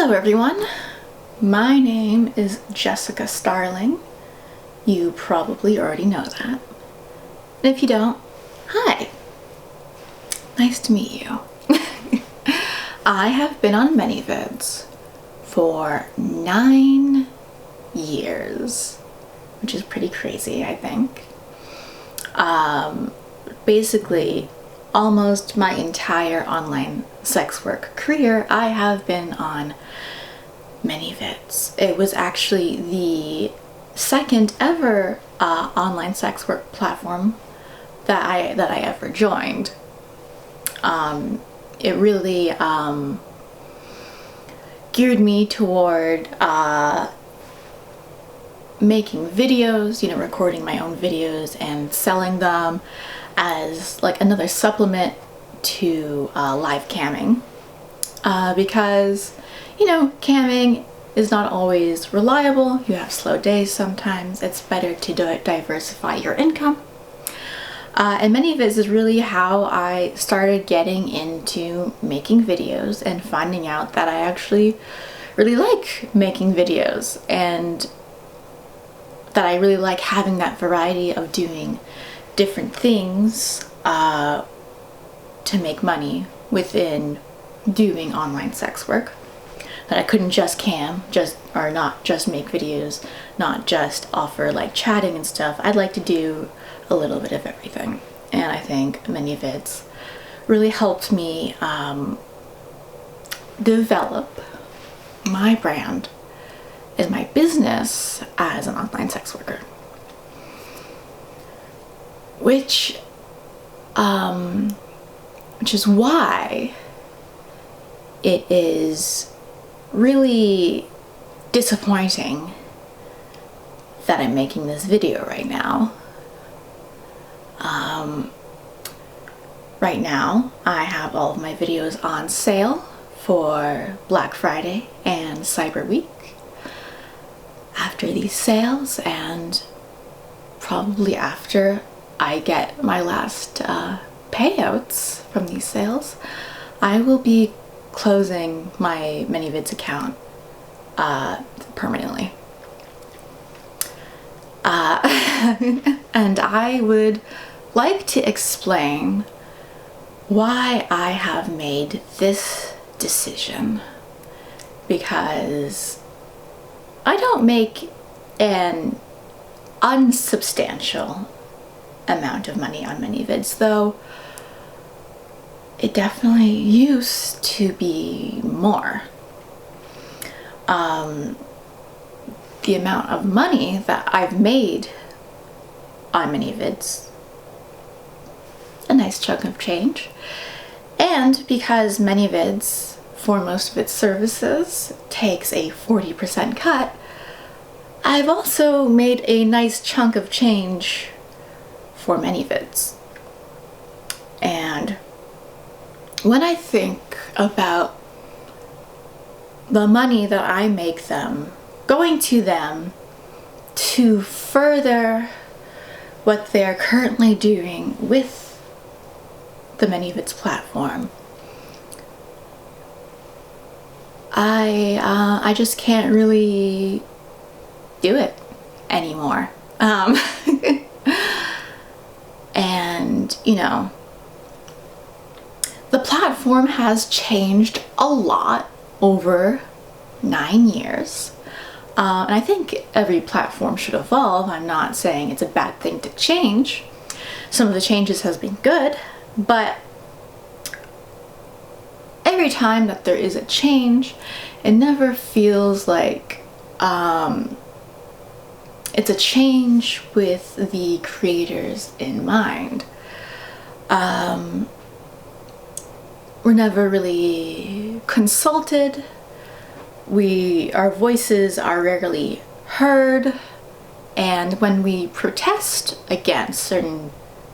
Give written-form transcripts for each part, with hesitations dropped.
Hello everyone, my name is Jessica Starling. You probably already know that. And if you don't, hi, nice to meet you. I have been on ManyVids for 9 years, which is pretty crazy, I think. Basically, almost my entire online sex work career, I have been on ManyVids. It was actually the second ever online sex work platform that I ever joined. It really geared me toward making videos, recording my own videos and selling them as like another supplement to live camming, because camming is not always reliable. You have slow days sometimes. It's better to diversify your income. And ManyVids is really how I started getting into making videos and finding out that I actually really like making videos, and that I really like having that variety of doing different things to make money within doing online sex work. That I couldn't just not just make videos, not just offer like chatting and stuff. I'd like to do a little bit of everything. And I think ManyVids really helped me develop my brand and my business as an online sex worker. Which is why it is really disappointing that I'm making this video right now. Right now, I have all of my videos on sale for Black Friday and Cyber Week. After these sales, and probably after I get my last payouts from these sales, I will be closing my ManyVids account permanently. And I would like to explain why I have made this decision, because I don't make an unsubstantial amount of money on ManyVids, though it definitely used to be more. The amount of money that I've made on ManyVids, a nice chunk of change. And because ManyVids, for most of its services, takes a 40% cut, I've also made a nice chunk of change for ManyVids. And when I think about the money that I make them, going to them to further what they're currently doing with the ManyVids platform, I just can't really do it anymore. And the platform has changed a lot over 9 years. And I think every platform should evolve. I'm not saying it's a bad thing to change. Some of the changes has been good, but every time that there is a change, it never feels like it's a change with the creators in mind. We're never really consulted. Our voices are rarely heard, and when we protest against certain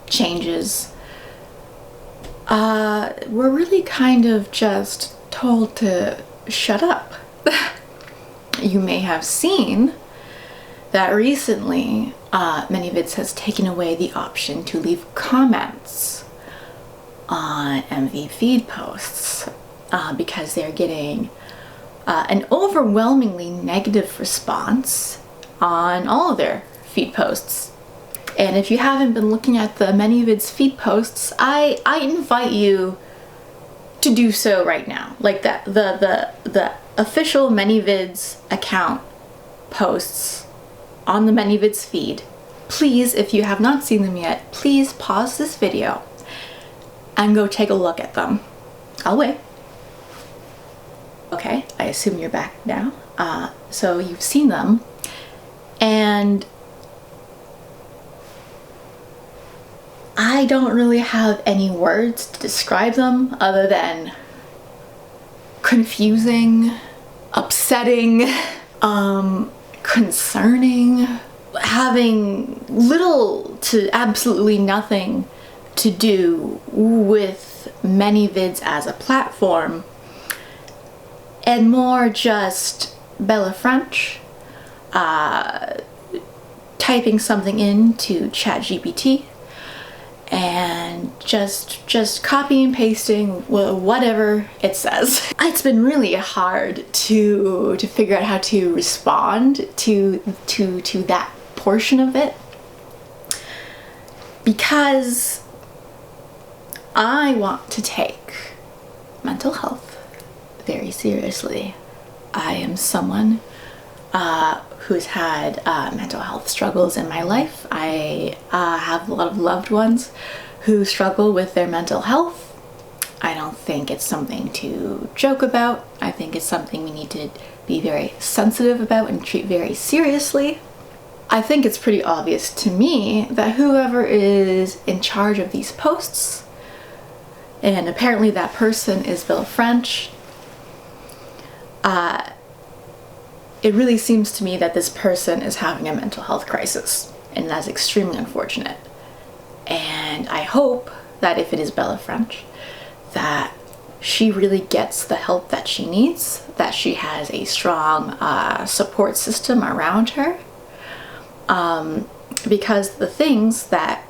changes, we're really kind of just told to shut up. You may have seen that recently ManyVids has taken away the option to leave comments on MV feed posts because they're getting an overwhelmingly negative response on all of their feed posts. And if you haven't been looking at the ManyVids feed posts, I invite you to do so right now. Like that, the official ManyVids account posts on the ManyVids feed. Please, if you have not seen them yet, please pause this video and go take a look at them. I'll wait. Okay, I assume you're back now. So you've seen them, and I don't really have any words to describe them other than confusing, upsetting, concerning, having little to absolutely nothing to do with ManyVids as a platform, and more just Bella French typing something into ChatGPT and just copy and pasting whatever it says. It's been really hard to figure out how to respond to that portion of it, because I want to take mental health very seriously. I am someone who's had mental health struggles in my life. I have a lot of loved ones who struggle with their mental health. I don't think it's something to joke about. I think it's something we need to be very sensitive about and treat very seriously. I think it's pretty obvious to me that whoever is in charge of these posts, and apparently that person is Bella French, it really seems to me that this person is having a mental health crisis, and that's extremely unfortunate. And I hope that if it is Bella French, that she really gets the help that she needs, that she has a strong support system around her, because the things that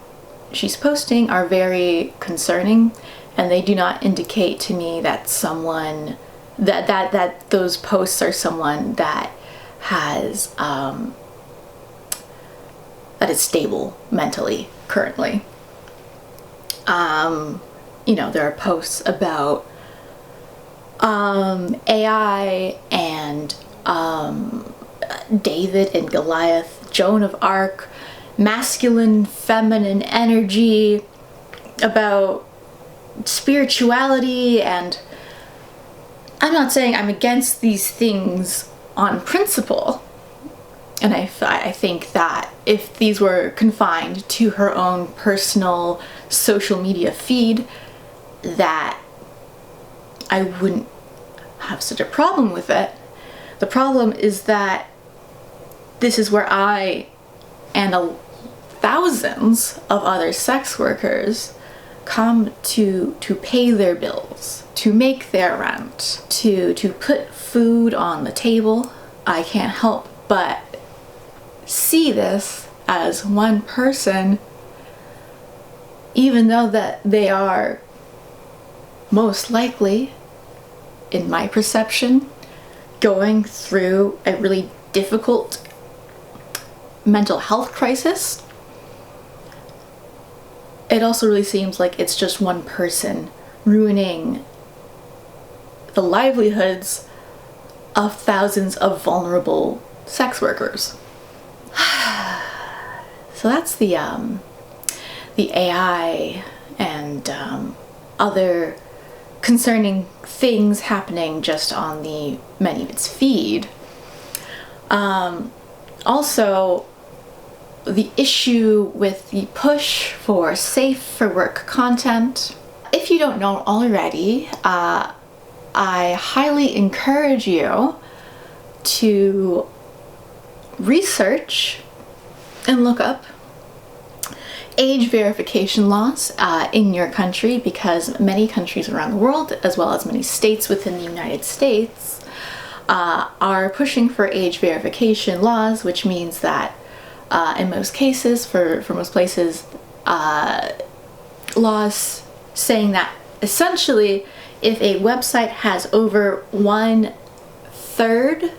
she's posting are very concerning, and they do not indicate to me that someone that those posts are someone that has that is stable mentally currently. You know, there are posts about AI and David and Goliath, Joan of Arc, masculine, feminine energy, about spirituality, and I'm not saying I'm against these things on principle. And I think that if these were confined to her own personal social media feed, that I wouldn't have such a problem with it. The problem is that this is where I and thousands of other sex workers come to pay their bills, to make their rent, to put food on the table. I can't help but see this as one person, even though that they are most likely, in my perception, going through a really difficult mental health crisis. It also really seems like it's just one person ruining the livelihoods of thousands of vulnerable sex workers. So that's the AI and other concerning things happening just on the ManyVids feed. Also, the issue with the push for safe for work content. If you don't know already, I highly encourage you to research and look up age verification laws in your country, because many countries around the world, as well as many states within the United States, are pushing for age verification laws, which means that in most cases, for most places, laws saying that essentially if a website has over 1 third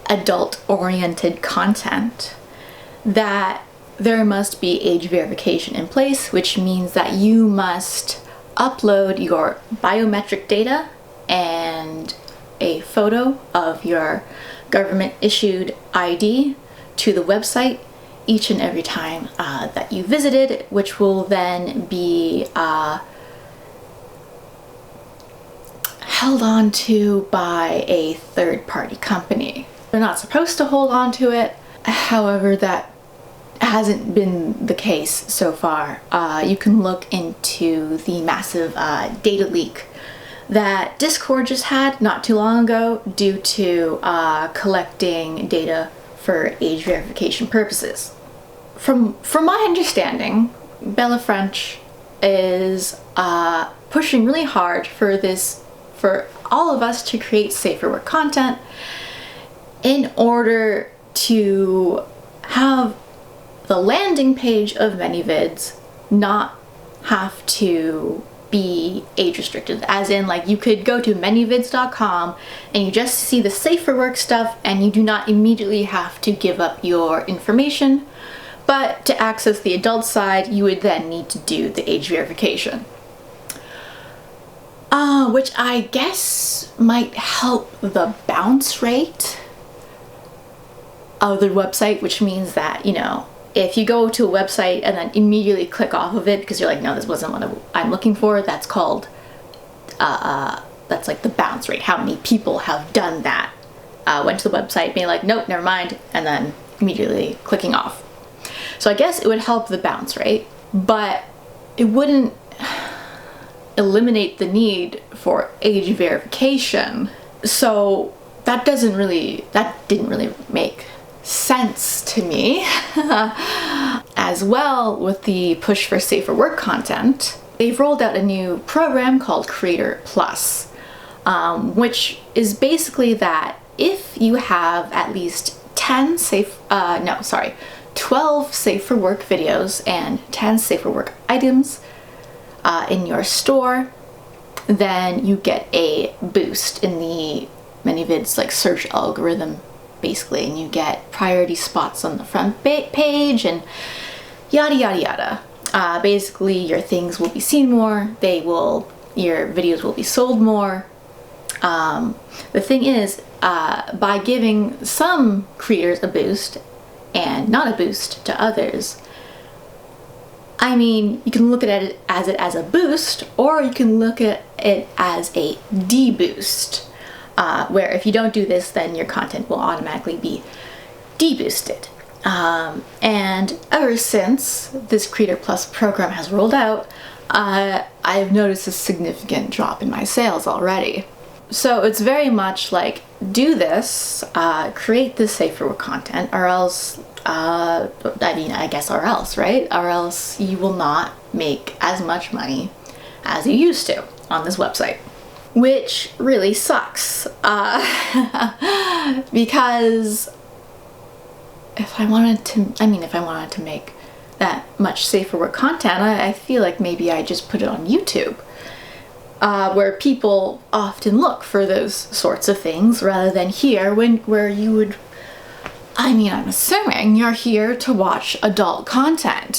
adult-oriented content, that there must be age verification in place, which means that you must upload your biometric data and a photo of your government-issued ID to the website each and every time that you visited, which will then be held on to by a third-party company. They're not supposed to hold on to it. However, that hasn't been the case so far. You can look into the massive data leak that Discord just had not too long ago due to collecting data for age verification purposes. From my understanding, Bella French is pushing really hard for all of us to create safer work content in order to have the landing page of ManyVids not have to be age restricted, as in, like, you could go to manyvids.com and you just see the safer work stuff and you do not immediately have to give up your information, but to access the adult side you would then need to do the age verification, which I guess might help the bounce rate of the website, which means that, you know, if you go to a website and then immediately click off of it because you're like, no, this wasn't what I'm looking for, that's called, that's like the bounce rate. How many people have done that? Went to the website, being like, nope, never mind, and then immediately clicking off. So I guess it would help the bounce rate, but it wouldn't eliminate the need for age verification. So that didn't really make sense to me. As well, with the push for safer work content, they've rolled out a new program called Creator Plus, which is basically that if you have at least 12 safe for work videos and 10 safe for work items in your store, then you get a boost in the ManyVids like search algorithm, basically, and you get priority spots on the front page and yada yada yada. Basically, your things will be seen more, your videos will be sold more. The thing is, by giving some creators a boost and not a boost to others, I mean, you can look at it as a boost, or you can look at it as a deboost, where if you don't do this, then your content will automatically be deboosted. And ever since this Creator Plus program has rolled out, I've noticed a significant drop in my sales already. So it's very much like, do this, create this safer work content, or else, or else, right? Or else you will not make as much money as you used to on this website. Which really sucks, because if I wanted to make that much safer work content, I feel like maybe I just put it on YouTube, where people often look for those sorts of things, rather than here, where you would, I'm assuming you're here to watch adult content.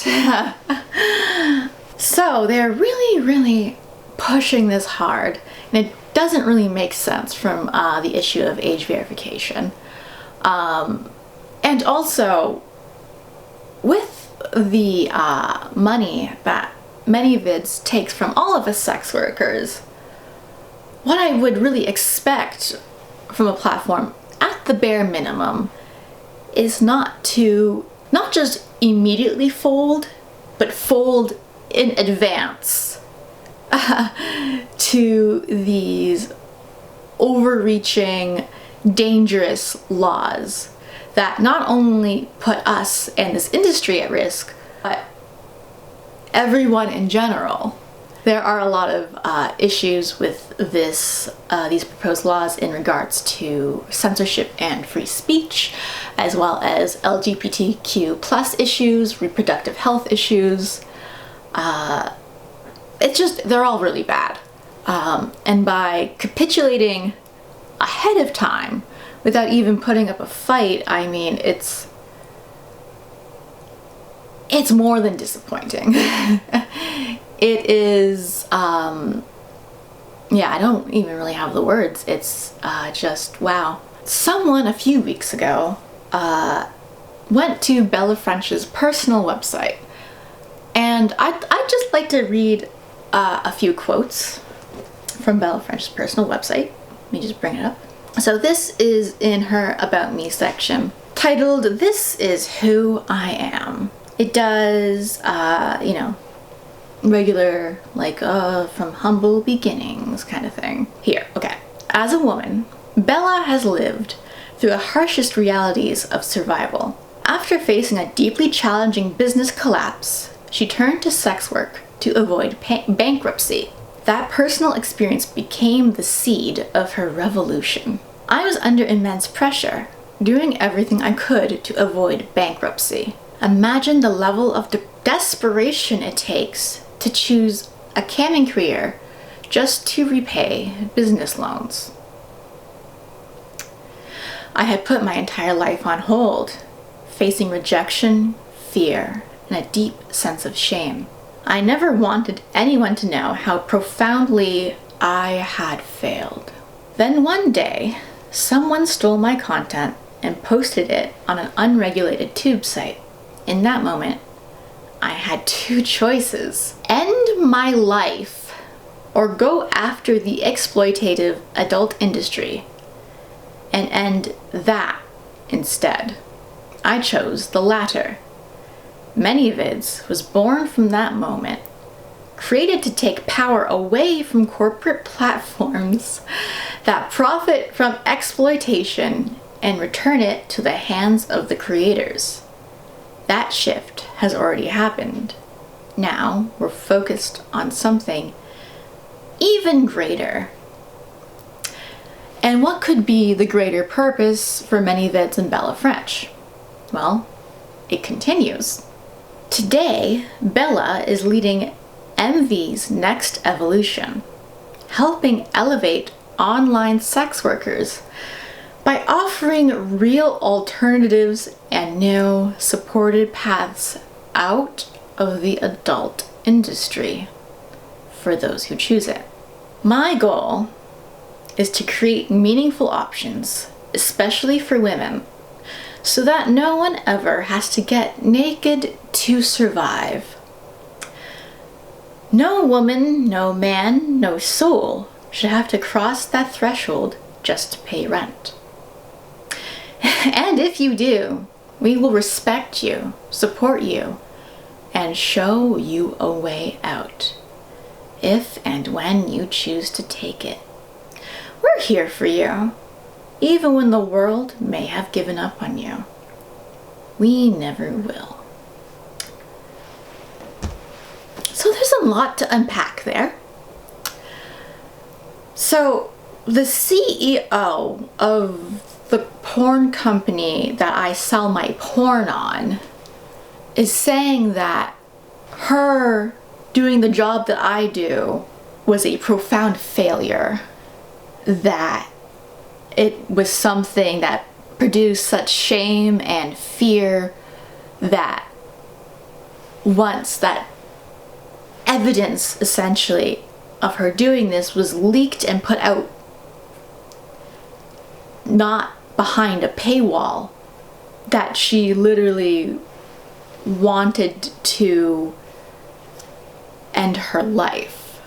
So they're really pushing this hard, and it doesn't really make sense from the issue of age verification. And also, with the money that ManyVids takes from all of us sex workers, what I would really expect from a platform, at the bare minimum, is not just immediately fold, but fold in advance to these overreaching, dangerous laws that not only put us and this industry at risk, but everyone in general. There are a lot of issues with these proposed laws in regards to censorship and free speech, as well as LGBTQ plus issues, reproductive health issues. They're all really bad. And by capitulating ahead of time without even putting up a fight, I mean, it's more than disappointing. It is, yeah, I don't even really have the words. It's just, wow. Someone a few weeks ago went to Bella French's personal website, and I'd just like to read a few quotes from Bella French's personal website. Let me just bring it up. So this is in her About Me section, titled, "This is Who I Am." It does, you know, regular, like, from humble beginnings kind of thing. Here, okay. As a woman, Bella has lived through the harshest realities of survival. After facing a deeply challenging business collapse, she turned to sex work to avoid bankruptcy. That personal experience became the seed of her revolution. "I was under immense pressure, doing everything I could to avoid bankruptcy. Imagine the level of desperation it takes to choose a camming career just to repay business loans. I had put my entire life on hold, facing rejection, fear, and a deep sense of shame. I never wanted anyone to know how profoundly I had failed. Then one day, someone stole my content and posted it on an unregulated tube site. In that moment, I had two choices: end my life or go after the exploitative adult industry and end that instead. I chose the latter. ManyVids was born from that moment, created to take power away from corporate platforms that profit from exploitation and return it to the hands of the creators. That shift has already happened. Now we're focused on something even greater." And what could be the greater purpose for ManyVids and Bella French? Well, it continues. Today, Bella is leading MV's next evolution, helping elevate online sex workers by offering real alternatives and new supported paths out of the adult industry for those who choose it. My goal is to create meaningful options, especially for women, so that no one ever has to get naked to survive. No woman, no man, no soul should have to cross that threshold just to pay rent. And if you do, we will respect you, support you, and show you a way out, if and when you choose to take it. We're here for you, even when the world may have given up on you. We never will. So there's a lot to unpack there. So the CEO of the porn company that I sell my porn on is saying that her doing the job that I do was a profound failure, that it was something that produced such shame and fear that once that evidence essentially of her doing this was leaked and put out, not behind a paywall, that she literally wanted to end her life.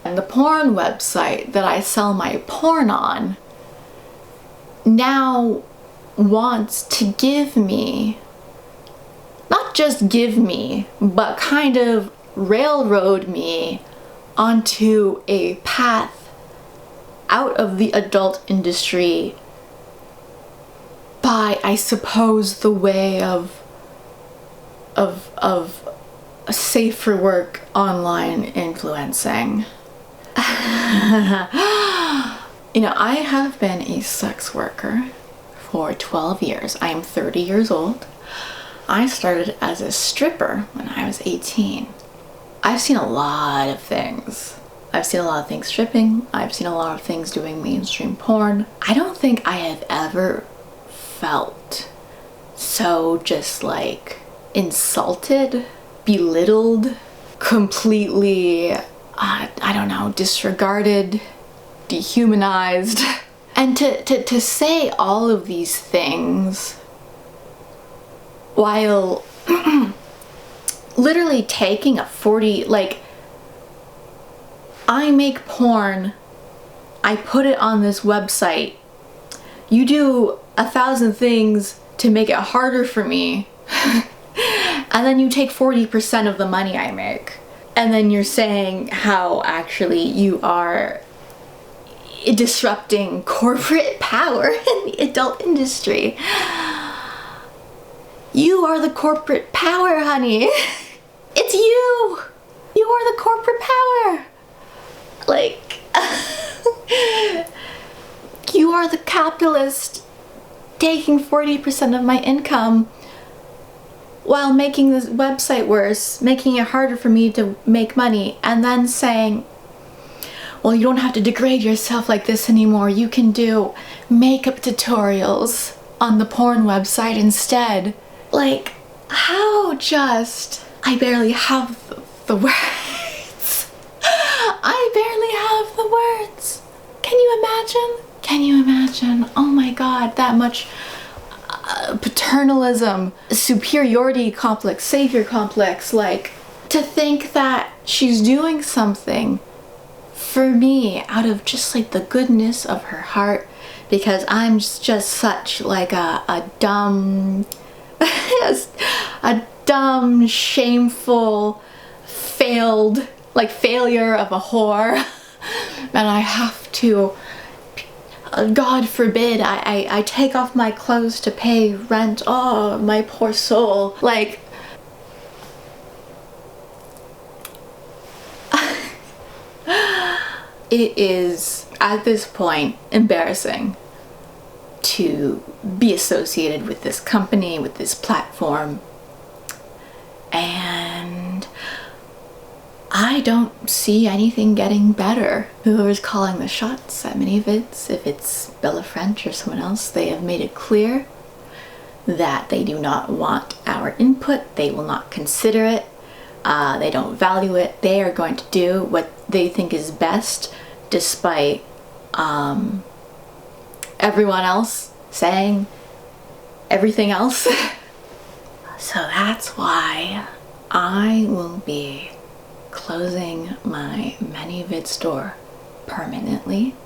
And the porn website that I sell my porn on now wants to give me, not just give me, but kind of railroad me onto a path out of the adult industry by, I suppose, the way of safer work online influencing. You know, I have been a sex worker for 12 years. I am 30 years old. I started as a stripper when I was 18. I've seen a lot of things. I've seen a lot of things stripping. I've seen a lot of things doing mainstream porn. I don't think I have ever felt so just like insulted, belittled, completely, I don't know, disregarded, dehumanized. And to say all of these things while literally taking a 40, like, I make porn, I put it on this website, you do 1,000 things to make it harder for me, and then you take 40% of the money I make, and then you're saying how actually you are disrupting corporate power in the adult industry. You are the corporate power, honey. It's you! You are the corporate power! Like, you are the capitalist taking 40% of my income while making this website worse, making it harder for me to make money, and then saying, well, you don't have to degrade yourself like this anymore. You can do makeup tutorials on the porn website instead. Like, how just... I barely have the words. I barely have the words. Can you imagine? Can you imagine? Oh my God, that much paternalism, superiority complex, savior complex. Like, to think that she's doing something for me out of just like the goodness of her heart, because I'm just such like a dumb, a dumb, shameful, failure of a whore, and I have to, God forbid, I take off my clothes to pay rent. Oh, my poor soul. Like, it is, at this point, embarrassing to be associated with this company, with this platform, and I don't see anything getting better. Whoever's calling the shots at ManyVids, if it's Bella French or someone else, they have made it clear that they do not want our input. They will not consider it. They don't value it. They are going to do what they think is best, despite everyone else saying everything else. So that's why I will be closing my ManyVids store permanently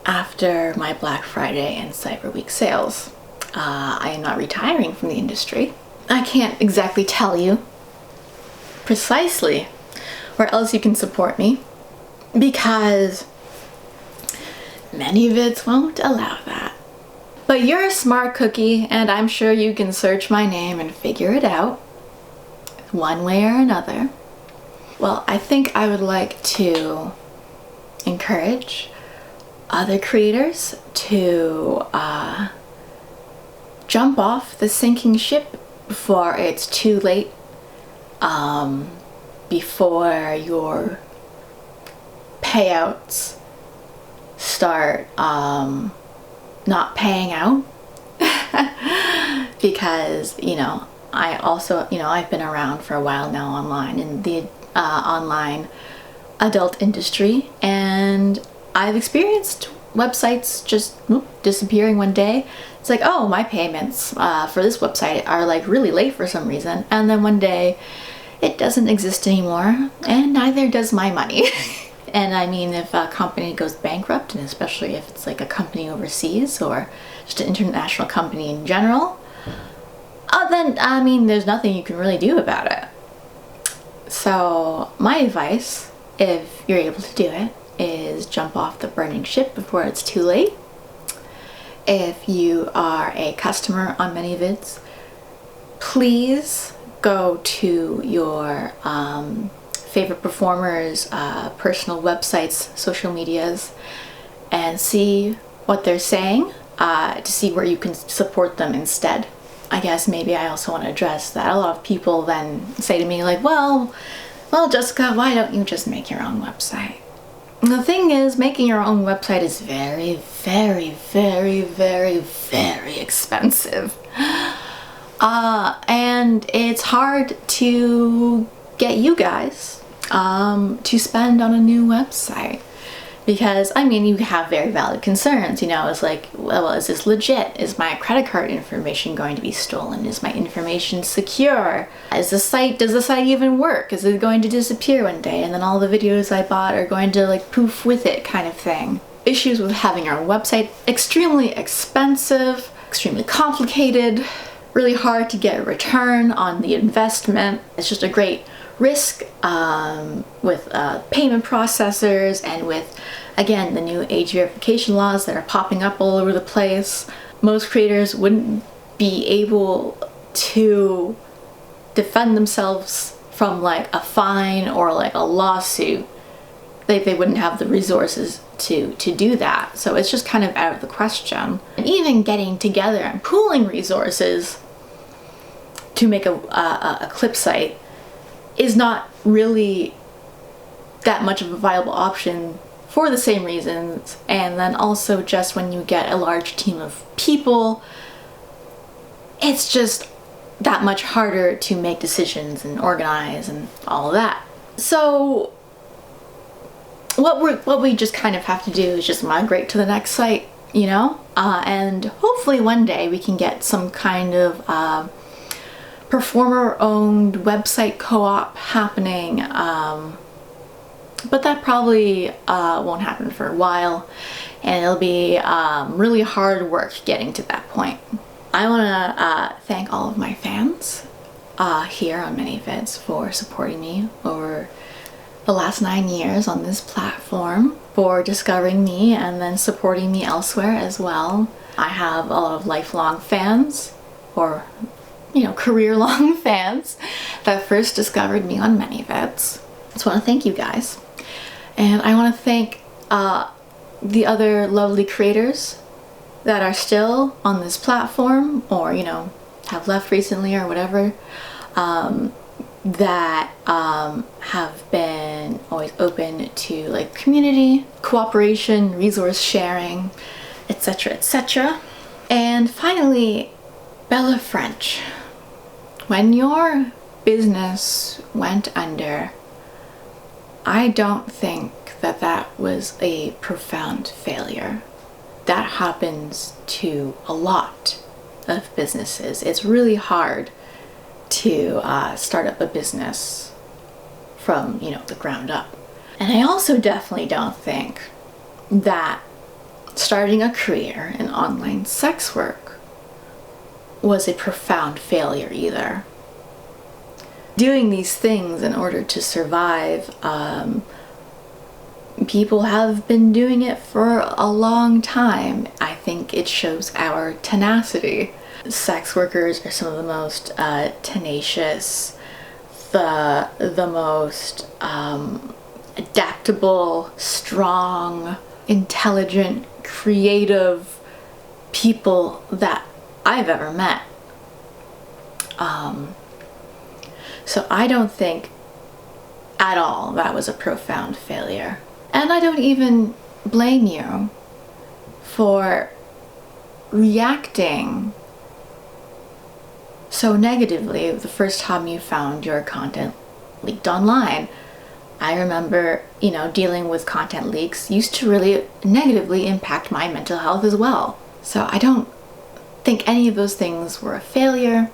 after my Black Friday and Cyber Week sales. I am not retiring from the industry. I can't exactly tell you precisely where else you can support me, because ManyVids won't allow that. But you're a smart cookie, and I'm sure you can search my name and figure it out one way or another. Well, I think I would like to encourage other creators to jump off the sinking ship before it's too late, before your payouts start not paying out. Because, you know, I also, you know, I've been around for a while now online in the online adult industry, and I've experienced websites just disappearing one day. It's like, oh, my payments for this website are like really late for some reason, and then one day it doesn't exist anymore, and neither does my money. And I mean, if a company goes bankrupt, and especially if it's like a company overseas or just an international company in general, then I mean, there's nothing you can really do about it. So my advice, if you're able to do it, is jump off the burning ship before it's too late. If you are a customer on ManyVids, please go to your favorite performers' personal websites, social medias, and see what they're saying, to see where you can support them instead. I guess maybe I also want to address that a lot of people then say to me like, well, Well, Jessica, why don't you just make your own website? The thing is, making your own website is very, very, very, very, very expensive. And it's hard to get you guys to spend on a new website. Because, I mean, you have very valid concerns, you know, it's like, well, is this legit? Is my credit card information going to be stolen? Is my information secure? Does the site even work? Is it going to disappear one day and then all the videos I bought are going to like poof with it kind of thing? Issues with having our with extremely expensive, extremely complicated, really hard to get a return on the investment. It's just a great risk with payment processors and with, again, the new age verification laws that are popping up all over the place. Most creators wouldn't be able to defend themselves from like a fine or like a lawsuit. They wouldn't have the resources to do that. So it's just kind of out of the question. And even getting together and pooling resources to make a clip site is not really that much of a viable option for the same reasons. And then also just when you get a large team of people, it's just that much harder to make decisions and organize and all of that. So what we just kind of have to do is just migrate to the next site, you know? And hopefully one day we can get some kind of performer-owned website co-op happening, but that probably won't happen for a while, and it'll be really hard work getting to that point. I want to thank all of my fans here on ManyVids for supporting me over the last 9 years on this platform, for discovering me and then supporting me elsewhere as well. I have a lot of lifelong fans, or you know, career-long fans that first discovered me on ManyVids. I just want to thank you guys. And I want to thank the other lovely creators that are still on this platform, or, you know, have left recently or whatever, that have been always open to like community, cooperation, resource sharing, etc., etc. And finally, Bella French. When your business went under, I don't think that was a profound failure. That happens to a lot of businesses. It's really hard to start up a business from, you know, the ground up. And I also definitely don't think that starting a career in online sex work was a profound failure either. Doing these things in order to survive, people have been doing it for a long time. I think it shows our tenacity. Sex workers are some of the most tenacious, the most adaptable, strong, intelligent, creative people that I've ever met. So I don't think at all that was a profound failure. And I don't even blame you for reacting so negatively the first time you found your content leaked online. I remember, you know, dealing with content leaks used to really negatively impact my mental health as well. So I don't think any of those things were a failure.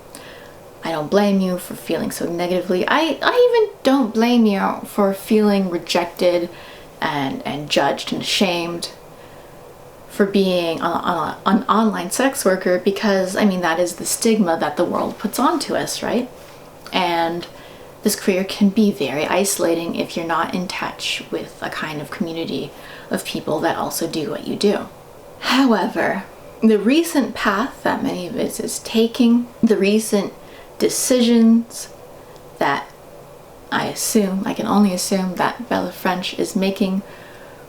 I don't blame you for feeling so negatively. I even don't blame you for feeling rejected and judged and ashamed for being an online sex worker, because, I mean, that is the stigma that the world puts onto us, right? And this career can be very isolating if you're not in touch with a kind of community of people that also do what you do. However, the recent path that ManyVids is taking, the recent decisions that I can only assume that Bella French is making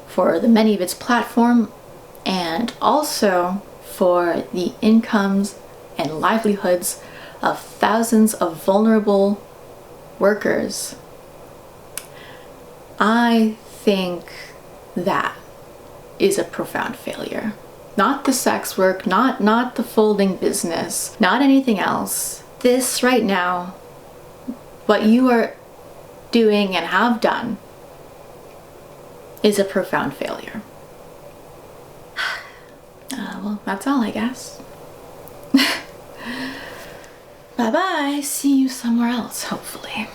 for the ManyVids platform, and also for the incomes and livelihoods of thousands of vulnerable workers I think that is a profound failure. Not the sex work, not the folding business, not anything else. This right now, what you are doing and have done, is a profound failure. Well, that's all, I guess. Bye-bye. See you somewhere else, hopefully.